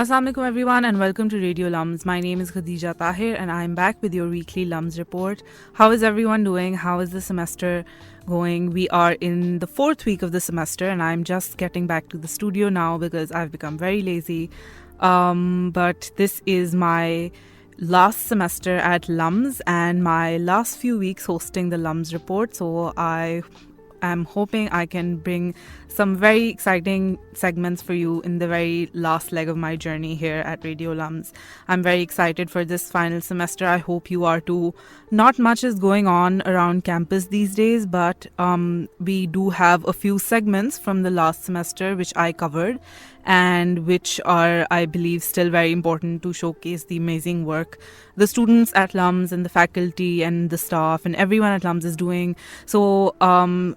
Assalamu alaikum everyone and welcome to Radio LUMS. My name is Khadija Tahir and I'm back with your weekly LUMS report. How is everyone doing? How is the semester going? We are in the 4th week of the semester and I'm just getting back to the studio now because I've become very lazy. But this is my last semester at LUMS and my last few weeks hosting the LUMS report. So I'm hoping I can bring some very exciting segments for you in the very last leg of my journey here at Radio LUMS. I'm very excited for this final semester. I hope you are too. Not much is going on around campus these days, but we do have a few segments from the last semester which I covered and which are, I believe, still very important to showcase the amazing work the students at LUMS and the faculty and the staff and everyone at LUMS is doing. So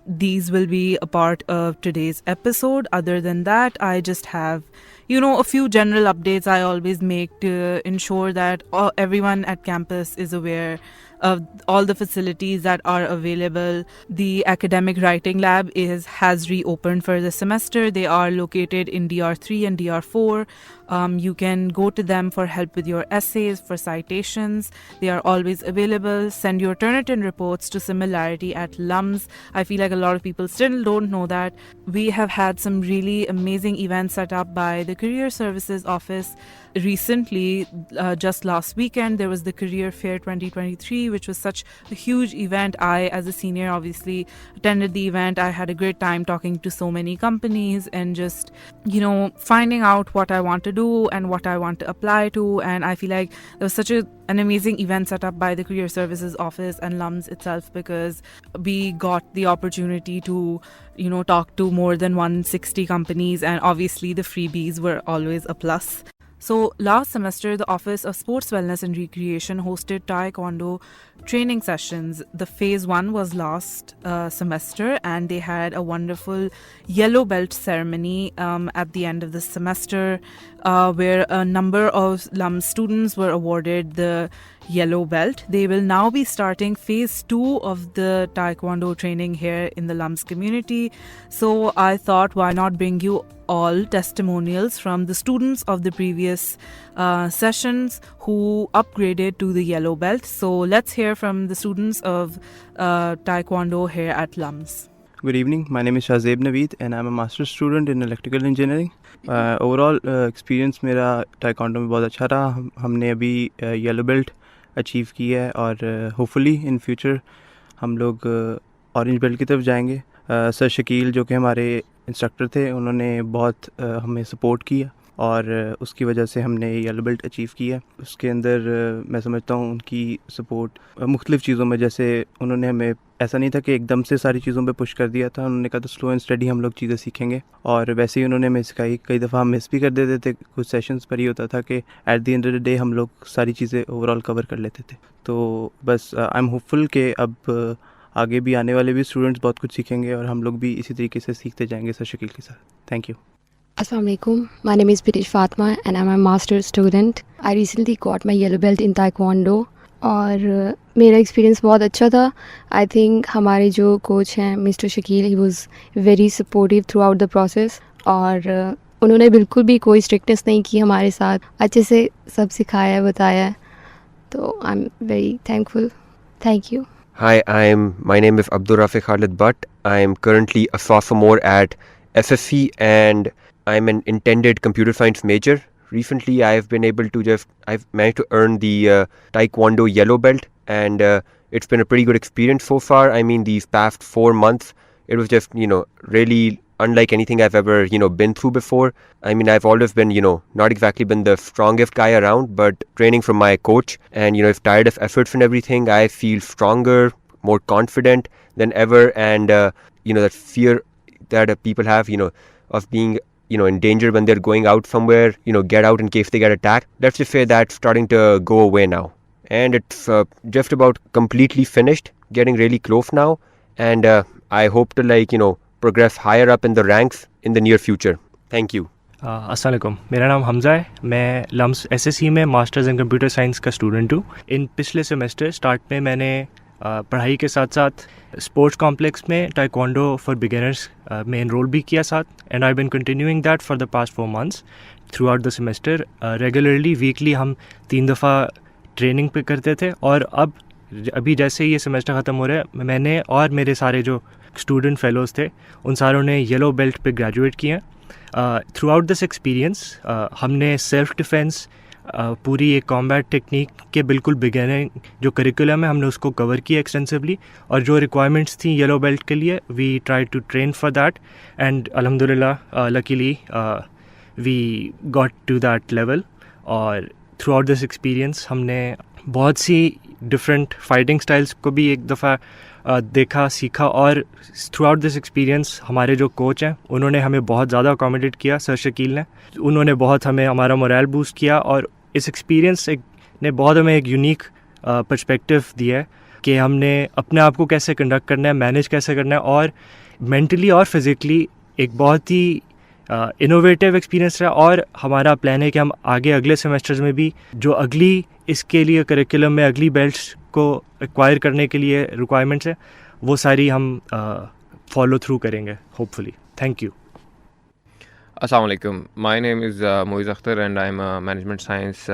these will be a part of today's episode. Other than that, I just have a few general updates I always make to ensure that everyone at campus is aware of all the facilities that are available. The academic writing lab has reopened for the semester. They are located in DR3 and DR4. You can go to them for help with your essays, for citations. They are always available. Send your Turnitin reports to Similarity at LUMS. I feel like a lot of people still don't know that. We have had some really amazing events set up by the Career Services Office. Recently, just last weekend, there was the Career Fair 2023, which was such a huge event. I, as a senior, obviously attended the event. I had a great time talking to so many companies and just, finding out what I want to do and what I want to apply to. And I feel like there was such an amazing event set up by the Career Services Office and LUMS itself because we got the opportunity to, talk to more than 160 companies, and obviously the freebies were always a plus. So last semester, the Office of Sports Wellness and Recreation hosted Taekwondo training sessions. The phase 1 was last semester and they had a wonderful yellow belt ceremony at the end of the semester where a number of LUMS students were awarded the yellow belt. They will now be starting phase 2 of the Taekwondo training here in the LUMS community. So I thought, why not bring you all testimonials from the students of the previous sessions who upgraded to the yellow belt. So let's hear from the students of Taekwondo here at LUMS. Good evening. My name is Shahid Naveed and I'm a master's student in electrical engineering. Overall experience मेरा Taekwondo में बहुत अच्छा रहा. हमने अभी yellow belt achieve की है और होपफुली इन फ्यूचर हम लोग ऑरेंज बेल्ट की तरफ जाएंगे. सर शकील जो कि हमारे इंस्ट्रक्टर थे, उन्होंने बहुत हमें सपोर्ट किया और उसकी वजह से हमने येलो बेल्ट अचीव किया. उसके अंदर मैं समझता हूँ उनकी सपोर्ट मुख्तलिफ़ चीज़ों में, जैसे उन्होंने हमें ऐसा नहीं था कि एकदम से सारी चीज़ों पे पुश कर दिया था. उन्होंने कहा था स्लो एंड स्टडी हम लोग चीज़ें सीखेंगे और वैसे ही उन्होंने हमें सिखाई. कई दफ़ा हम मिस भी कर देते थे कुछ सेशंस पर. ही होता था कि eight the end of the day हम लोग सारी चीज़ें ओवरऑल कवर कर लेते थे. तो बस आई एम होपफुल कि अब आगे भी आने वाले भी स्टूडेंट्स बहुत कुछ सीखेंगे और हम लोग भी इसी तरीके से सीखते जाएंगे सर शकील के साथ. Thank you. Assalamualaikum. My name is Pirish Fatma and I'm a master's student. I recently got my yellow belt in Taekwondo और मेरा एक्सपीरियंस बहुत अच्छा था. आई थिंक हमारे जो कोच हैं mister Shakeel, he was very supportive through out the process और उन्होंने बिल्कुल भी कोई स्ट्रिक्टनेस नहीं की हमारे साथ. अच्छे से सब सिखाया बताया है. तो I am very thankful. Thank you. Hi, my name is Abdul Rafiq Khalid Butt. I am currently a sophomore at SSC and I'm an intended computer science major. Recently, I've managed to earn the Taekwondo yellow belt and it's been a pretty good experience so far. I mean, these past 4 months, it was just, really unlike anything I've ever, been through before. I mean, I've always been, not exactly been the strongest guy around, but training from my coach and, if tired of efforts and everything, I feel stronger, more confident than ever. And, that fear that people have, of being, in danger when they're going out somewhere, get out in case they get attacked. Let's just say that's starting to go away now. And it's just about completely finished, getting really close now. And I hope to progress higher up in the ranks in the near future. Thank you. अस्सलाम वालेकुम. मेरा नाम हमज़ा है. मैं lumps SSC में masters in computer science का student हूँ. इन पिछले सेमेस्टर स्टार्ट में मैंने पढ़ाई के साथ साथ स्पोर्ट्स कॉम्प्लेक्स में टाइक्वांडो फॉर बिगिनर्स में एनरोल भी किया साथ, and I been continuing that for the past 4 months throughout the semester. Regularly weekly हम 3 दफ़ा ट्रेनिंग पे करते थे, और अभी जैसे ये सेमेस्टर ख़त्म हो रहा है, मैंने और मेरे सारे जो स्टूडेंट फेलोज़ थे उन सारों ने येलो बेल्ट पे ग्रेजुएट किए हैं. थ्रू आउट दिस एक्सपीरियंस हमने सेल्फ डिफेंस, पूरी एक कॉम्बैट टेक्निक के बिल्कुल बिगिनरिंग जो करिकुलम है हमने उसको कवर किया एक्सटेंसिवली, और जो रिक्वायरमेंट्स थी येलो बेल्ट के लिए we try to train for that, and अल्हम्दुलिल्लाह luckily we got to that level. और थ्रू आउट दिस एक्सपीरियंस हमने बहुत सी डिफरेंट फाइटिंग स्टाइल्स को भी एक दफ़ा देखा, सीखा, और थ्रू आउट दिस एक्सपीरियंस हमारे जो कोच हैं उन्होंने हमें बहुत ज़्यादा अकोमोडेट किया. सर शकील ने, उन्होंने बहुत हमारा मोरल बूस्ट किया, और इस एक्सपीरियंस ने बहुत हमें एक यूनिक पर्सपेक्टिव दिया है कि हमने अपने आप को कैसे कंडक्ट करना है, मैनेज कैसे करना है, और मेंटली और फिज़िकली एक बहुत ही इनोवेटिव एक्सपीरियंस रहा. और हमारा प्लान है कि हम आगे अगले सेमेस्टर्स में भी जो अगली इसके लिए करिकुलम में अगली बेल्ट्स को एक्वायर करने के लिए रिक्वायरमेंट्स है वो सारी हम फॉलो थ्रू करेंगे hopefully. Thank you. Assalamu alaikum. My name is Moiz Akhtar and I'm a management science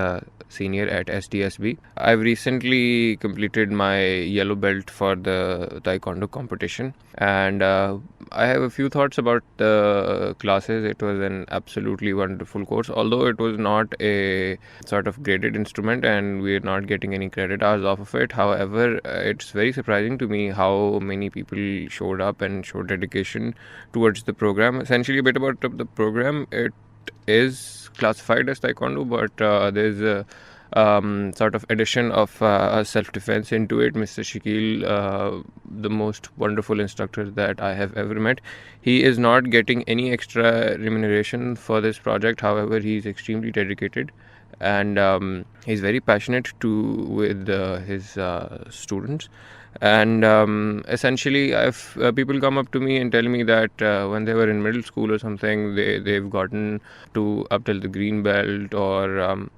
senior at SDSB. I've recently completed my yellow belt for the Taekwondo competition, and I have a few thoughts about the classes. It was an absolutely wonderful course, although it was not a sort of graded instrument and we're not getting any credit hours off of it. However, it's very surprising to me how many people showed up and showed dedication towards the program. Essentially, a bit about the program. It is classified as Taekwondo, but there's a sort of addition of self-defense into it. Mr. Shakil, the most wonderful instructor that I have ever met, he is not getting any extra remuneration for this project. However, he is extremely dedicated and he's very passionate with his students. And essentially, if people come up to me and tell me that when they were in middle school or something, they've gotten to up till the green belt or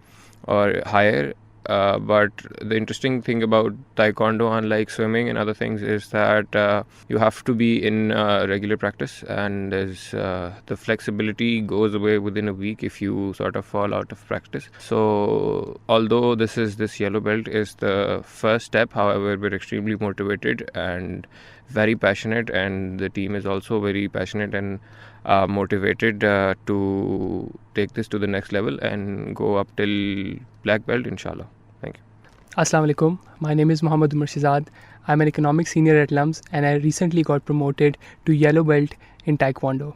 higher. But the interesting thing about Taekwondo, unlike swimming and other things, is that you have to be in regular practice, and the flexibility goes away within a week if you sort of fall out of practice. So although this yellow belt is the first step, however, we're extremely motivated and very passionate, and the team is also very passionate and motivated to take this to the next level and go up till black belt, inshallah. Thank you. Assalamu alaikum. My name is Mohammad Umar Shahid. I'm an economics senior at LUMS, and I recently got promoted to yellow belt in Taekwondo.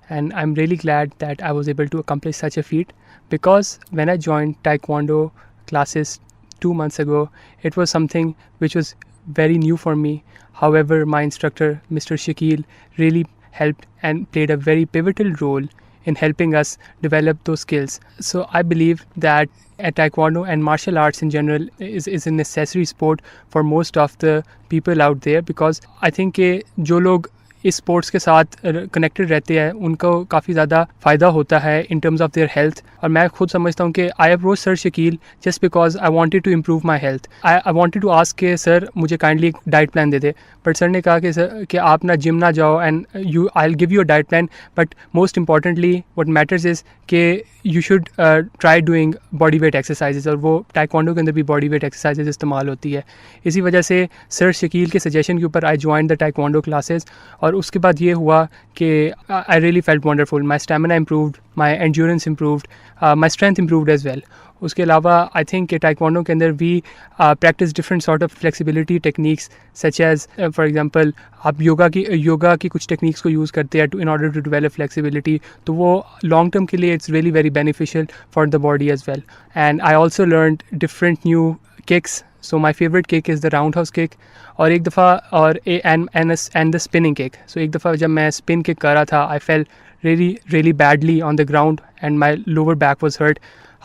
And I'm really glad that I was able to accomplish such a feat, because when I joined Taekwondo classes 2 months ago, it was something which was very new for me. However, my instructor, Mr. Shakil, really helped and played a very pivotal role in helping us develop those skills. So I believe that Taekwondo and martial arts in general is a necessary sport for most of the people out there, because I think कि जो लोग इस sports के साथ connected रहते हैं उनको काफ़ी ज़्यादा फ़ायदा होता है in terms of their health. और मैं खुद समझता हूँ कि I approach sir Shakeel just because I wanted to improve my health. I wanted to ask के सर मुझे काइंडली एक डाइट प्लान दे दे, बट सर ने कहा कि सर कि आप ना जिम ना जाओ and I will give you a diet plan, but most importantly what matters is कि you should try doing body weight exercises, और वो टाइक्वांडो के अंदर भी बॉडी वेट एक्सरसाइजेज इस्तेमाल होती है. इसी वजह से सर शकील के सजेशन के ऊपर I join the taekwondo classes, और उसके बाद ये हुआ कि I really felt wonderful. My stamina improved, my endurance improved, my strength improved as well. उसके अलावा आई थिंक कि टाइक्वांडो के अंदर we practice different sort of flexibility techniques such as for example आप योगा की कुछ टेक्निक्स को use करते हैं in order to develop flexibility, तो वो लॉन्ग टर्म के लिए it's really very beneficial for the body as well. And I also learn different new kicks. So my favorite kick is the roundhouse kick, और एक दफ़ा और and the spinning kick. So एक दफ़ा जब मैं spin kick कर रहा था, I fell really badly on the ground and my lower back was hurt.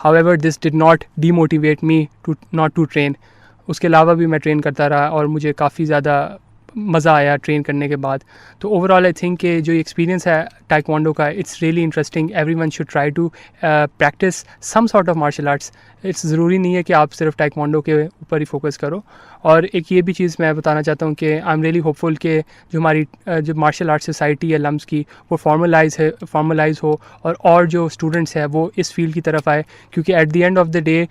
However, this did not demotivate me not to train. उसके अलावा भी मैं ट्रेन करता रहा और मुझे काफ़ी ज़्यादा मज़ा आया ट्रेन करने के बाद. तो ओवरऑल आई थिंक कि जो एक्सपीरियंस है टाइक्वांडो का, it's really interesting. Everyone should try to practice some sort of martial arts. It's ज़रूरी नहीं है कि आप सिर्फ टाइक्वांडो के ऊपर ही फोकस करो. और एक ये भी चीज़ मैं बताना चाहता हूँ कि आई एम रियली होपफुल कि जो हमारी जो मार्शल आर्ट सोसाइटी है लम्स की वो फॉर्मलाइज हो और जो स्टूडेंट्स हैं वो इस फील्ड की तरफ आए, क्योंकि at the end of the day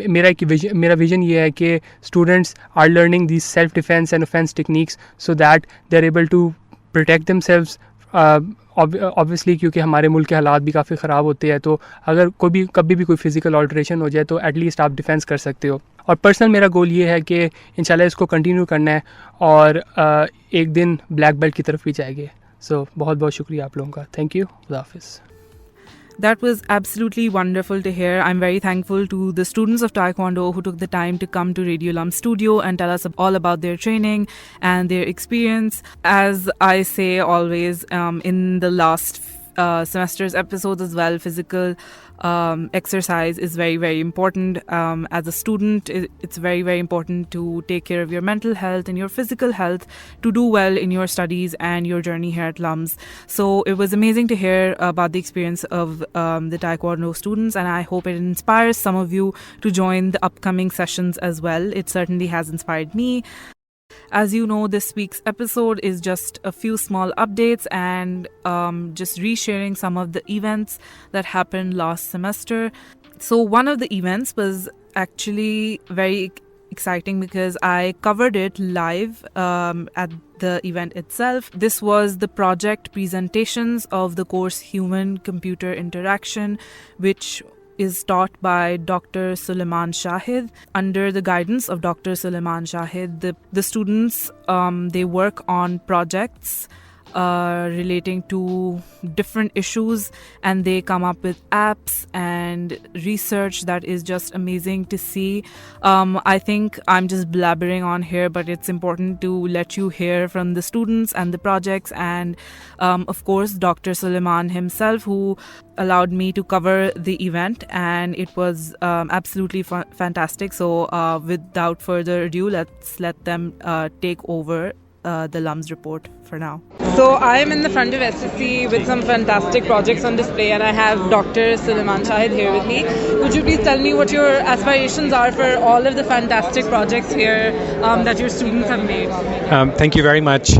मेरा विज़न ये है कि students are learning this self defence and offence techniques so that they are able to protect themselves obviously, क्योंकि हमारे मुल्क के हालात भी काफ़ी ख़राब होते हैं, तो अगर कभी भी कोई फिज़िकल ऑल्ट्रेशन हो जाए तो एटलीस्ट आप डिफेंस कर सकते हो। और पर्सनल मेरा गोल ये है कि इंशाल्लाह इसको कंटिन्यू करना है और एक दिन ब्लैक बेल्ट की तरफ भी जाएंगे। सो बहुत बहुत शुक्रिया आप लोगों का, थैंक यू, खुदा हाफिज़। That was absolutely wonderful to hear. I'm very thankful to the students of Taekwondo who took the time to come to Radio LUMS studio and tell us all about their training and their experience. As I say always in the last semester's episodes as well, physical exercise is very, very important. As a student, it's very, very important to take care of your mental health and your physical health to do well in your studies and your journey here at LUMS. So it was amazing to hear about the experience of the Taekwondo students, and I hope it inspires some of you to join the upcoming sessions as well. It certainly has inspired me. As you know, this week's episode is just a few small updates and just resharing some of the events that happened last semester. So one of the events was actually very exciting because I covered it live at the event itself. This was the project presentations of the course Human Computer Interaction, which is taught by Dr. Suleman Shahid. Under the guidance of Dr. Suleman Shahid, the students, they work on projects relating to different issues, and they come up with apps and research that is just amazing to see. I think I'm just blabbering on here, but it's important to let you hear from the students and the projects, and of course Dr. Suleman himself, who allowed me to cover the event, and it was absolutely fantastic. So without further ado, let's let them take over the LUMS report for now. So I am in the front of SSC with some fantastic projects on display, and I have Dr. Suleman Shahid here with me. Could you please tell me what your aspirations are for all of the fantastic projects here that your students have made? Thank you very much.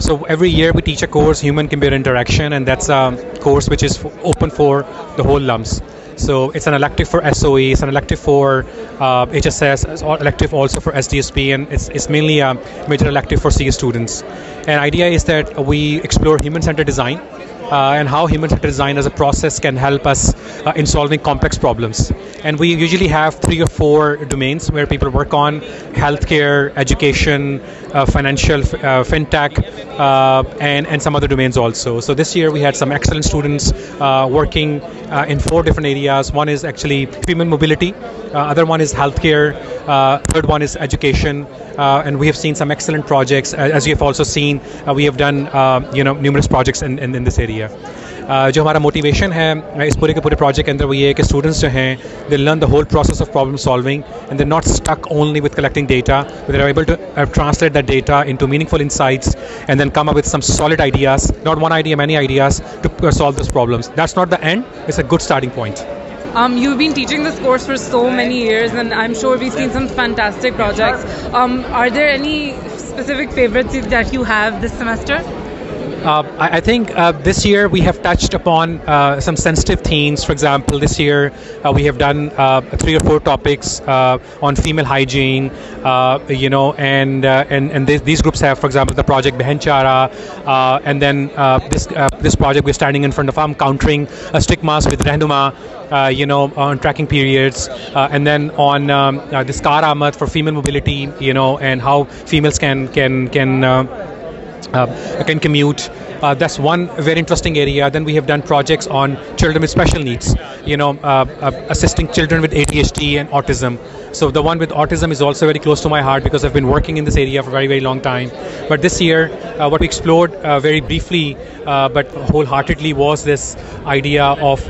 So every year we teach a course, Human Computer Interaction, and that's a course which is open for the whole LUMS. So it's an elective for SOE, it's an elective for HSS, it's an elective also for SDSP, and it's mainly a major elective for CA students. And idea is that we explore human-centered design and how human-centered design as a process can help us in solving complex problems. And we usually have 3 or 4 domains where people work on: healthcare, education, financial, fintech, and some other domains also. So this year we had some excellent students working in 4 different areas. One is actually female mobility, other one is healthcare, third one is education, and we have seen some excellent projects. As you have also seen, we have done numerous projects in this area. जो हमारा motivation है इस पूरे के पूरे project के अंदर वो ये है कि स्टूडेंट्स जो हैं they learn the whole process of problem solving and they not stuck only with collecting data, they are able to translate that data into meaningful insights and then come up with some solid ideas, not one idea, many ideas to solve those problems. That's not the end, it's a good starting point. You've been teaching this course for so many years, and I'm sure we've seen some fantastic projects. Are there any specific favorites that you have this semester? I think this year we have touched upon some sensitive themes. For example, this year we have done 3 or 4 topics on female hygiene, and these groups have, for example, the project Behenchara, and then this project we're standing in front of, countering stigmas with Rehnuma, on tracking periods, and then on this Kar Ahmad for female mobility, and how females can commute. That's one very interesting area. Then we have done projects on children with special needs, assisting children with ADHD and autism. So the one with autism is also very close to my heart because I've been working in this area for a very, very long time. But this year, what we explored very briefly but wholeheartedly was this idea of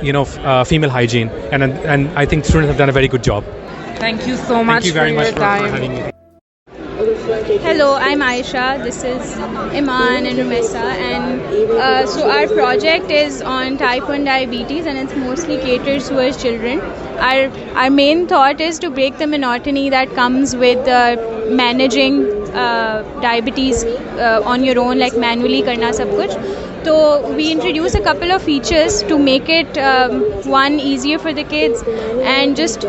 female hygiene, and I think students have done a very good job. Thank you so much. Thank you very much for having me. Hello, I'm Aisha. This is Iman and Rumessa, and so our project is on type 1 diabetes, and it's mostly catered towards children. Our main thought is to break the monotony that comes with managing diabetes on your own, like manually karna sab kuch. So we introduce a couple of features to make it one, easier for the kids, and just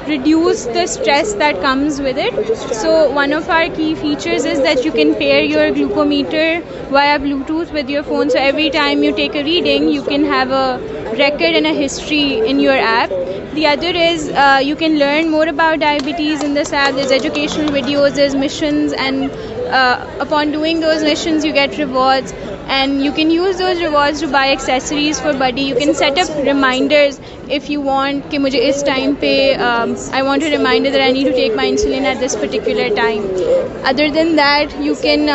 reduce the stress that comes with it. So one of our key features is that you can pair your glucometer via Bluetooth with your phone. So every time you take a reading, you can have a record and a history in your app. The other is you can learn more about diabetes in this app. There's educational videos, there's missions, and upon doing those missions you get rewards, and you can use those rewards to buy accessories for Buddy. You can set up reminders if you want कि मुझे इस time पे I want a reminder that I need to take my insulin at this particular time. Other than that, you can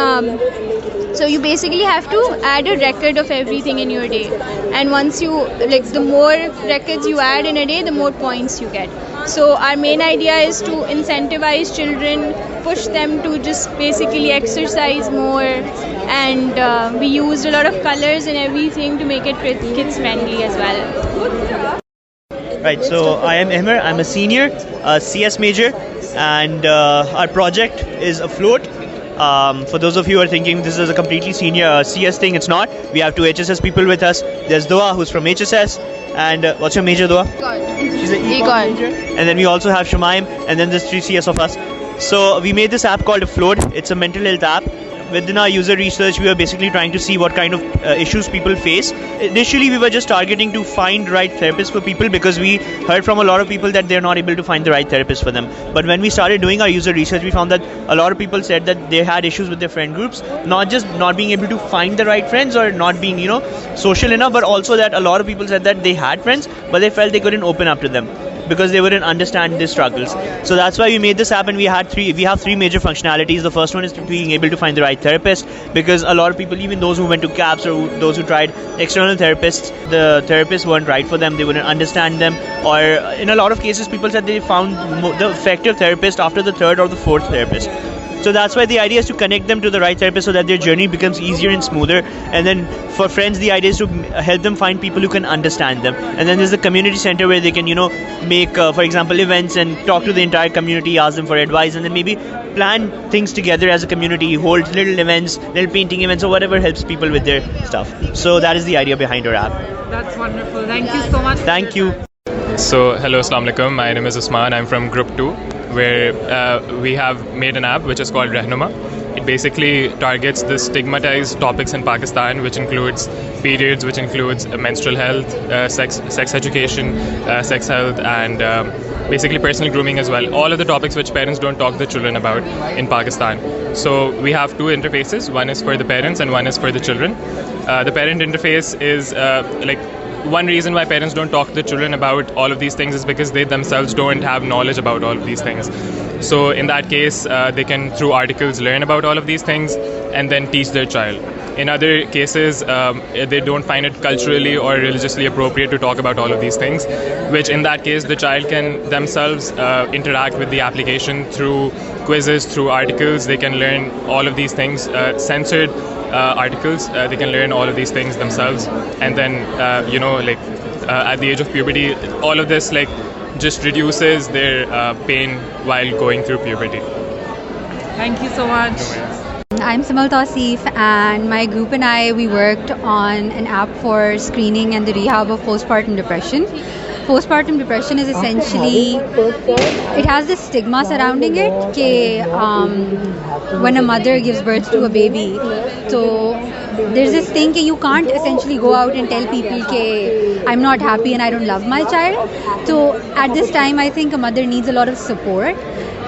so you basically have to add a record of everything in your day, and once you the more records you add in a day, the more points you get. So our main idea is to incentivize children, push them to just basically exercise more, and we used a lot of colors and everything to make it kids friendly as well. Right, so I am Emir, I'm a senior, a CS major, and our project is a float. For those of you who are thinking this is a completely senior CS thing, it's not. We have two HSS people with us. There's Dua, who's from HSS, and what's your major, Dua? She's an Econ major. And then we also have Shumaim, and then there's 3 CS of us. So we made this app called Float. It's a mental health app. Within our user research, we were basically trying to see what kind of issues people face. Initially, we were just targeting to find the right therapist for people, because we heard from a lot of people that they're not able to find the right therapist for them. But when we started doing our user research, we found that a lot of people said that they had issues with their friend groups, not just not being able to find the right friends or not being, social enough, but also that a lot of people said that they had friends, but they felt they couldn't open up to them because they wouldn't understand their struggles. So that's why we made this app, and we have 3 major functionalities. The first one is being able to find the right therapist, because a lot of people, even those who went to CAPS or those who tried external therapists, the therapists weren't right for them, they wouldn't understand them, or in a lot of cases people said they found the effective therapist after the 3rd or the 4th therapist. So that's why the idea is to connect them to the right therapist so that their journey becomes easier and smoother. And then for friends, the idea is to help them find people who can understand them. And then there's the community center where they can, make, for example, events and talk to the entire community, ask them for advice, and then maybe plan things together as a community, hold little events, little painting events, or whatever helps people with their stuff. So that is the idea behind our app. That's wonderful. Thank you so much. Thank you. So, hello, assalamu alaikum. My name is Usman. I'm from Group 2, where we have made an app which is called Rehnuma. It basically targets the stigmatized topics in Pakistan, which includes periods, which includes menstrual health, sex education, sex health, and basically personal grooming as well. All of the topics which parents don't talk to the children about in Pakistan. So we have 2 interfaces. One is for the parents and one is for the children. The parent interface is one reason why parents don't talk to the children about all of these things is because they themselves don't have knowledge about all of these things. So in that case, they can, through articles, learn about all of these things and then teach their child. In other cases, they don't find it culturally or religiously appropriate to talk about all of these things, which in that case, the child can themselves interact with the application through quizzes, through articles. They can learn all of these things, censored articles. They can learn all of these things themselves. And then, at the age of puberty, all of this just reduces their pain while going through puberty. Thank you so much. I'm Simal Tausif, and my group and I, we worked on an app for screening and the rehab of postpartum depression. Postpartum depression is essentially, it has this stigma surrounding it when a mother gives birth to a baby, so there's this thing that you can't essentially go out and tell people that I'm not happy and I don't love my child. So at this time, I think a mother needs a lot of support,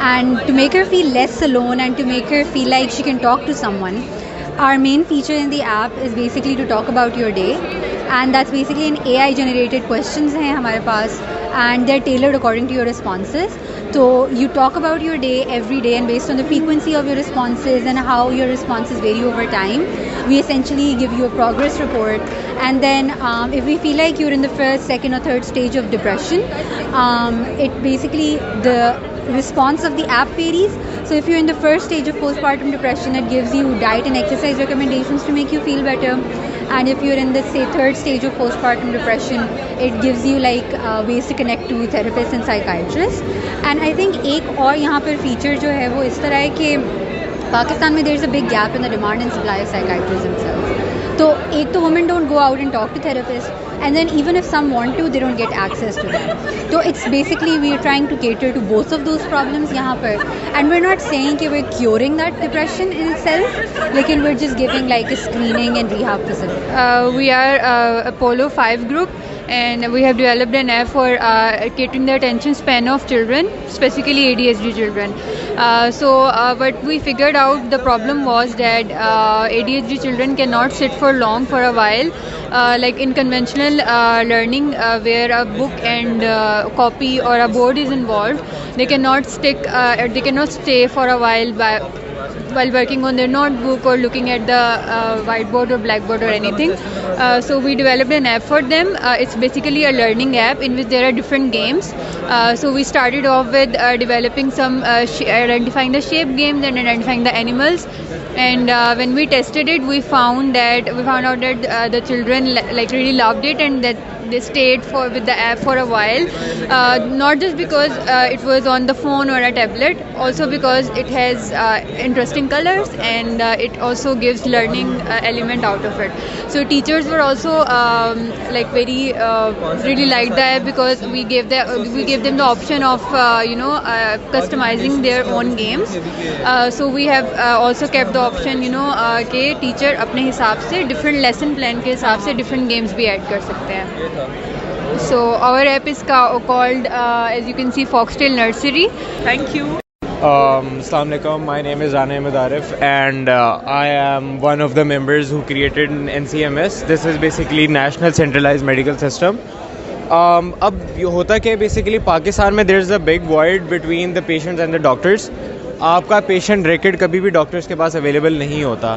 and to make her feel less alone and to make her feel like she can talk to someone, our main feature in the app is basically to talk about your day, and that's basically an AI generated questions hai hamare paas, and they're tailored according to your responses. So you talk about your day every day, and based on the frequency of your responses and how your responses vary over time, we essentially give you a progress report. And then if we feel like you're in the first, second or third stage of depression, it basically, the response of the app varies. So if you're in the first stage of postpartum depression, it gives you diet and exercise recommendations to make you feel better. And if you're in the say third stage of postpartum depression, it gives you like ways to connect to therapists and psychiatrists. And I think एक और यहाँ पर feature जो है वो इस तरह है कि पाकिस्तान में there is a big gap in the demand and supply of psychiatrists themselves. तो एक तो women don't go out and talk to therapists, and then even if some want to, they don't get access to them. So it's basically we are trying to cater to both of those problems यहाँ पर, and we're not saying कि we're curing that depression in itself, लेकिन we're just giving like a screening and rehab facility. We are Apollo 5 group, and we have developed an app for catering the attention span of children, specifically ADHD children. What we figured out, the problem was that ADHD children cannot sit for long for a while, like in conventional learning where a book and copy or a board is involved. They cannot stay for a while while working on their notebook or looking at the whiteboard or blackboard or anything. So we developed an app for them. It's basically a learning app in which there are different games. So we started off with developing some identifying the shape games and identifying the animals. And when we tested it, we found out that the children really loved it, and that they stayed with the app for a while. Not just because it was on the phone or a tablet, also because it has interesting colors, and it also gives learning element out of it. So teachers were also really liked the app because we gave them the option of customizing their own games. So we have also kept the option कि teacher अपने हिसाब से different lesson plan के हिसाब से different games भी add कर सकते हैं. So our app is called as you can see Foxtail Nursery. Thank you. Assalamu alaikum. My name is Rana Ahmed Arif, and I am one of the members who created NCMS. This is basically National Centralized Medical System. अब होता क्या है basically Pakistan में there is a big void between the patients and the doctors. आपका patient record कभी भी doctors के पास available नहीं होता,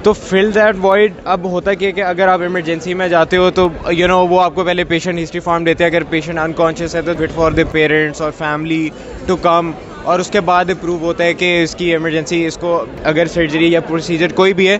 तो फिल दैट वॉइड. अब होता क्या है कि अगर आप इमरजेंसी में जाते हो तो वो आपको पहले पेशेंट हिस्ट्री फॉर्म देते हैं. अगर पेशेंट अनकॉन्शियस है तो वेट फॉर द पेरेंट्स और फैमिली टू कम, और उसके बाद अप्रूव होता है कि इसकी इमरजेंसी, इसको अगर सर्जरी या प्रोसीजर कोई भी है,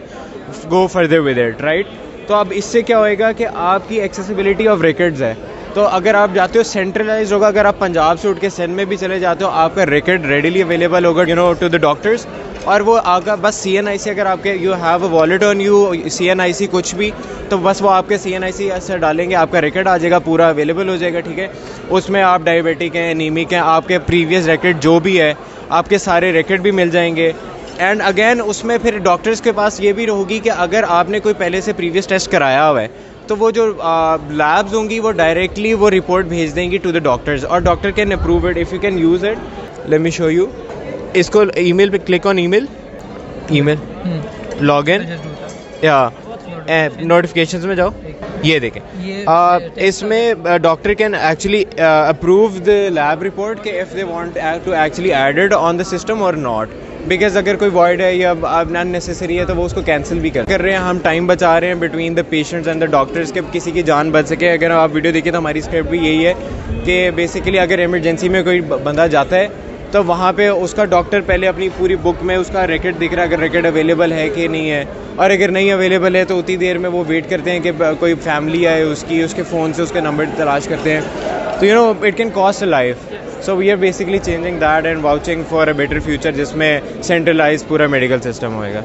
go further with it, right. तो अब इससे क्या होएगा कि आपकी एक्सेसिबिलिटी ऑफ रिकॉर्ड्स है. तो अगर आप जाते हो सेंट्रलाइज होगा. अगर आप पंजाब से उठ के सिंध में भी चले जाते हो, आपका रिकॉर्ड रेडिली अवेलेबल होगा टू द डॉक्टर्स. और वो आपका बस CNIC, अगर आपके you have a wallet on you, CNIC कुछ भी, तो बस वो आपके CNIC से डालेंगे, आपका रिकॉर्ड आ जाएगा, पूरा अवेलेबल हो जाएगा. ठीक है, उसमें आप डायबिटिक हैं, एनीमिक हैं, आपके प्रीवियस रिकॉर्ड जो भी है, आपके सारे रिकॉर्ड भी मिल जाएंगे. एंड अगेन उसमें फिर डॉक्टर्स के पास ये भी होगी कि अगर आपने कोई पहले से प्रीवियस टेस्ट कराया हुआ है, तो वो जो लैब्स होंगी वो डायरेक्टली वो रिपोर्ट भेज देंगी टू द डॉक्टर्स, और doctor can approve it. If you can use it, let me show you. इसको ईमेल पे click on email log in या नोटिफिकेशंस में जाओ. ये देखें, इसमें doctor can actually approve the lab report कि if they want to actually add it on the system और नॉट. बिकॉज अगर कोई वॉइड है या अननेसेसरी है तो वो उसको कैंसिल भी कर रहे हैं. हम टाइम बचा रहे हैं between the patients and the doctors के किसी की जान बच सके. अगर आप वीडियो देखिए तो हमारी स्क्रिप्ट भी यही है कि बेसिकली अगर इमरजेंसी में कोई बंदा जाता है तो वहाँ पे उसका डॉक्टर पहले अपनी पूरी बुक में उसका रिकॉर्ड दिख रहा है, अगर रिकॉर्ड अवेलेबल है कि नहीं है, और अगर नहीं अवेलेबल है तो उतनी देर में वो वेट करते हैं कि कोई फैमिली आए उसके फ़ोन से उसके नंबर तलाश करते हैं. तो it can cost a life. So we are basically changing that and vouching for a better future जिसमें centralized पूरा medical system होएगा.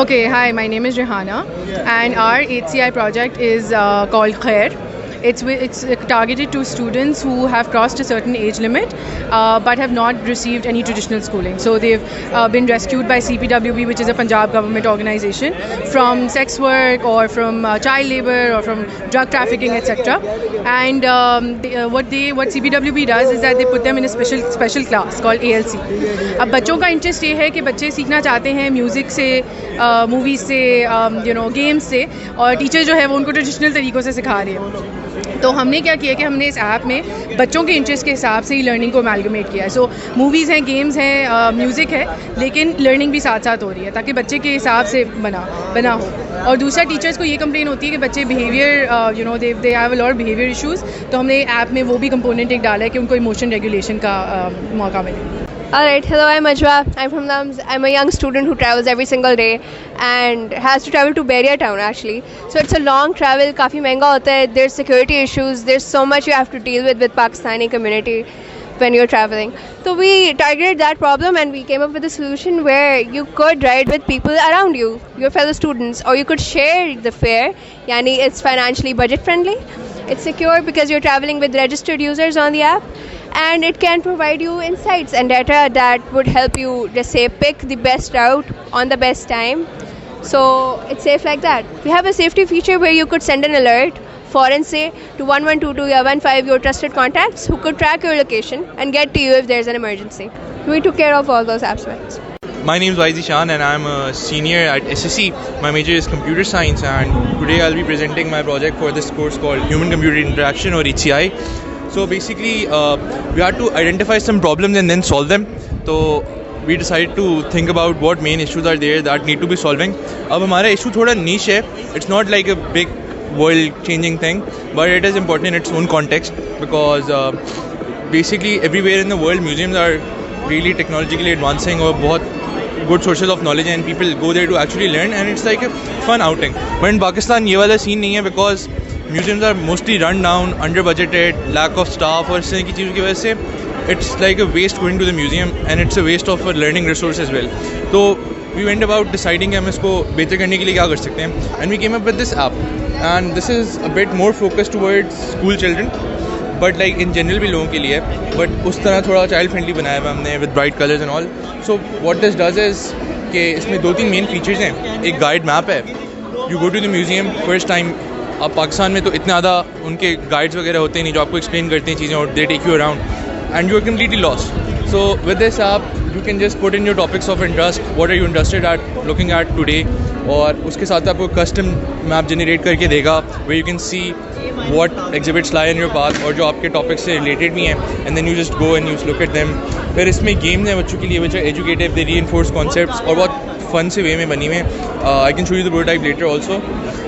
Okay, hi, my name is Rehana, and our HCI project is called Khair. It's targeted to students who have crossed a certain age limit but have not received any traditional schooling. So they've been rescued by CPWB, which is a Punjab government organization, from sex work or from child labor or from drug trafficking, etc. And what CPWB does is that they put them in a special class called ALC. अब बच्चों का interest ये है कि बच्चे सीखना चाहते हैं म्यूज़िक से, मूवीज़ से, गेम्स से, और टीचर जो है वो उनको ट्रेडिशनल तरीक़ों से सिखा रहे हैं. तो हमने क्या किया कि हमने इस ऐप में बच्चों के इंटरेस्ट के हिसाब से ही लर्निंग को अमेलगमेट किया है. सो मूवीज़ हैं, गेम्स हैं, म्यूज़िक है, लेकिन लर्निंग भी साथ साथ हो रही है ताकि बच्चे के हिसाब से बना हो. और दूसरा, टीचर्स को ये कंप्लेन होती है कि बच्चे behaviour they have a lot behaviour issues, तो हमने ऐप में वो भी कंपोनेंट एक डाला है कि उनको इमोशन रेगुलेशन का मौका मिले. Alright, hello, I'm Ajwa. I'm from LUMS. I'm a young student who travels every single day and has to travel to Beria town actually. So it's a long travel, काफ़ी महंगा होता है. There's security issues. There's so much you have to deal with Pakistani community when you're traveling. So we targeted that problem and we came up with a solution where you could ride with people around you, your fellow students, or you could share the fare. Yani it's financially budget friendly. It's secure because you're traveling with registered users on the app. And it can provide you insights and data that would help you, just say, pick the best route on the best time. So it's safe like that. We have a safety feature where you could send an alert, foreign say, to 1122 or 15, your trusted contacts, who could track your location and get to you if there's an emergency. We took care of all those aspects. My name is Waizi Shan and I'm a senior at SSC. My major is computer science and today I'll be presenting my project for this course called Human-Computer Interaction or HCI. So basically, we had to identify some problems and then solve them. So we decided to think about what main issues are there that need to be solving. अब हमारा issue थोड़ा niche है. It's not like a big world-changing thing, but it is important in its own context because basically everywhere in the world, museums are really technologically advancing और बहुत good sources of knowledge and people go there to actually learn and it's like a fun outing. But in Pakistan ये वाला scene नहीं है because museums are mostly run down, under budgeted, lack of staff और इस तरह की चीज़ों की वजह से it's like a waste going to the museum and it's a waste of a learning resource as well. तो we went about deciding कि हम इसको बेहतर करने के लिए क्या कर सकते हैं and we came up with this app and this is a bit more focused towards school children but like in general भी लोगों के लिए है but उस तरह थोड़ा child friendly बनाया हुआ हमने with bright colors and all. So what this does is कि इसमें 2-3 main features हैं. एक guide map है. You go to the museum first time. अब पाकिस्तान में तो इतना ज़्यादा उनके गाइड्स वगैरह होते हैं नहीं जो आपको एक्सप्लेन करते हैं चीज़ें और they take you around and you are completely lost. So with this आप you can just put in your topics of interest, what are you interested at looking at today और उसके साथ आपको कस्टम मैप जनरेट करके देगा way you can see what exhibits lie in your path और जो आपके टॉपिक से रिलेटेड भी हैं and then you just go and you look at them. फिर इसमें गेम्स हैं बच्चों के लिए which are educative, they reinforce concepts और बहुत फन से वे में बनी हुई हैं. I can show you the prototype later also.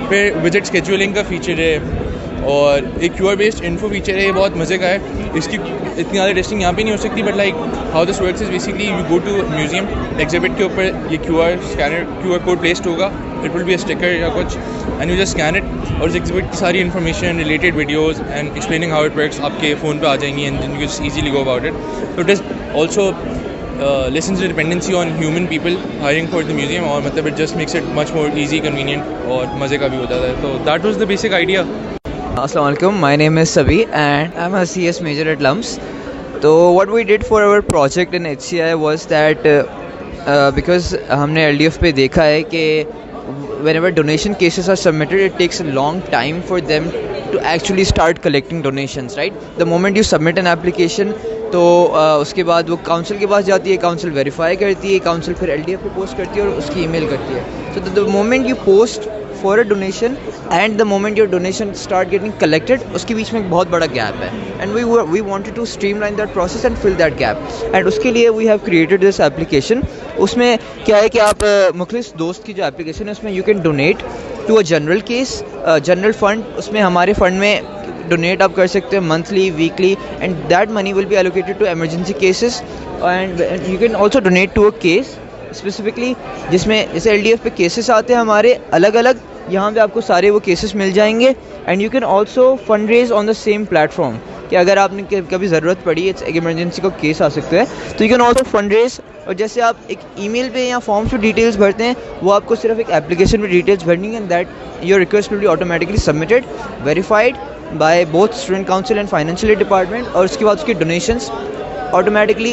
फिर विजिट स्केड्यूलिंग का फीचर है और एक QR बेस्ड इन्फो फीचर है. ये बहुत मज़े का है. इसकी इतनी ज़्यादा टेस्टिंग यहाँ पे नहीं हो सकती but like how this works is basically you go to museum, exhibit के ऊपर ये QR कोड प्लेस्ड होगा. It will be a sticker या कुछ and you just scan it और इस एग्जिबिट की सारी information, related videos and explaining how it works आपके फ़ोन पर आ जाएंगी and then you just easily go about it. तो it is also lessens the dependency on human people hiring for the museum और मतलब it just makes it much more easy, convenient और मज़े का भी हो जाता है. So that was the basic idea. Assalamu alaikum. My name is Sabi and I'm a CS major at LUMS. So what we did for our project in HCI was that because हमने LDF पे देखा है कि whenever donation cases are submitted, it takes a long time for them to actually start collecting donations, right? The moment you submit an application, तो उसके बाद वो council के पास जाती है, काउंसिल वेरीफाई करती है, काउंसिल फिर LDF पे पोस्ट करती है और उसकी ईमेल करती है. So the moment you post for a donation and the moment your donation start getting collected, उसके बीच में एक बहुत बड़ा गैप है and we wanted to streamline that process and fill that gap and उसके लिए we have created this application. उसमें क्या है कि आप मुखलिस दोस्त की जो एप्लीकेशन है उसमें you can donate to a general case, general fund. उसमें हमारे फंड में डोनेट आप कर सकते हैं monthly, weekly and that money will be allocated to emergency cases and you can also donate to a case specifically जिसमें जैसे LDF पे केसेस आते हैं हमारे अलग अलग, यहाँ पे आपको सारे वो केसेस मिल जाएंगे and you can also fund raise on the same platform कि अगर आपने कभी ज़रूरत पड़ी, एक इमरजेंसी का केस आ सकता है तो you can also fund raise. और जैसे आप एक ईमेल पे या फॉर्म पे डिटेल्स भरते हैं वो आपको सिर्फ एक एप्लीकेशन में डिटेल्स भरनी है and that your request will be automatically submitted, verified by both student council and financial department और उसके बाद उसके donations automatically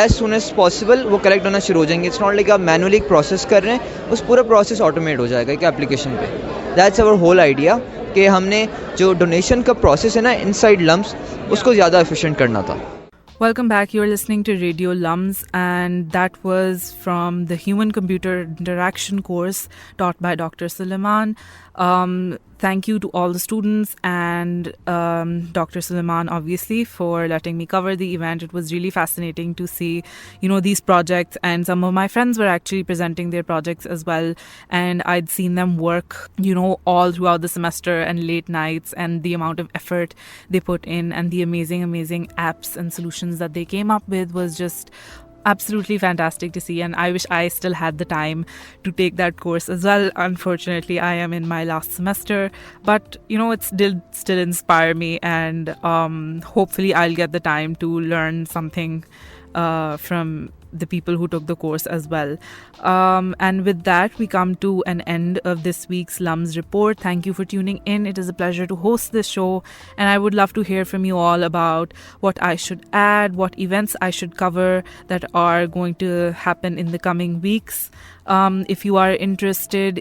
as soon as possible वो कलेक्ट होना शुरू हो जाएंगे. इट्स नॉट लाइक आप मैनुअली एक प्रोसेस कर रहे हैं, उस पूरा प्रोसेस ऑटोमेट हो जाएगा एक एप्लीकेशन पे. दैट्स आवर होल आइडिया कि हमने जो डोनेशन का प्रोसेस है ना इनसाइड लम्स उसको ज़्यादा एफिशिएंट करना था. Welcome back. You're listening to Radio LUMS, and that was from the Human-Computer Interaction course taught by Dr. Suleman. Thank you to all the students and Dr. Suleman, obviously, for letting me cover the event. It was really fascinating to see, these projects, and some of my friends were actually presenting their projects as well. And I'd seen them work, all throughout the semester and late nights, and the amount of effort they put in and the amazing, amazing apps and solutions that they came up with was just absolutely fantastic to see. And I wish I still had the time to take that course as well. Unfortunately, I am in my last semester, but it still inspire me, and hopefully I'll get the time to learn something from the people who took the course as well. And with that, we come to an end of this week's LUMS Report. Thank you for tuning in. It is a pleasure to host this show, and I would love to hear from you all about what I should add, what events I should cover that are going to happen in the coming weeks. If you are interested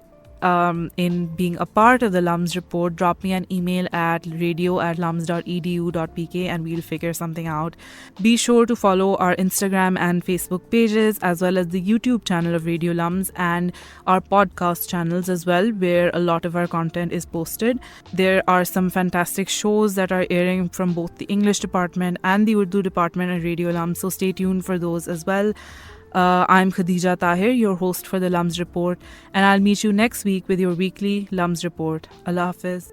in being a part of the LUMS Report, drop me an email at radio@lums.edu.pk and we'll figure something out. Be sure to follow our Instagram and Facebook pages, as well as the YouTube channel of Radio LUMS and our podcast channels as well, where a lot of our content is posted. There are some fantastic shows that are airing from both the English department and the Urdu department at Radio LUMS, so stay tuned for those as well. I'm Khadija Tahir, your host for the LUMS Report, and I'll meet you next week with your weekly LUMS Report. Allah Hafiz.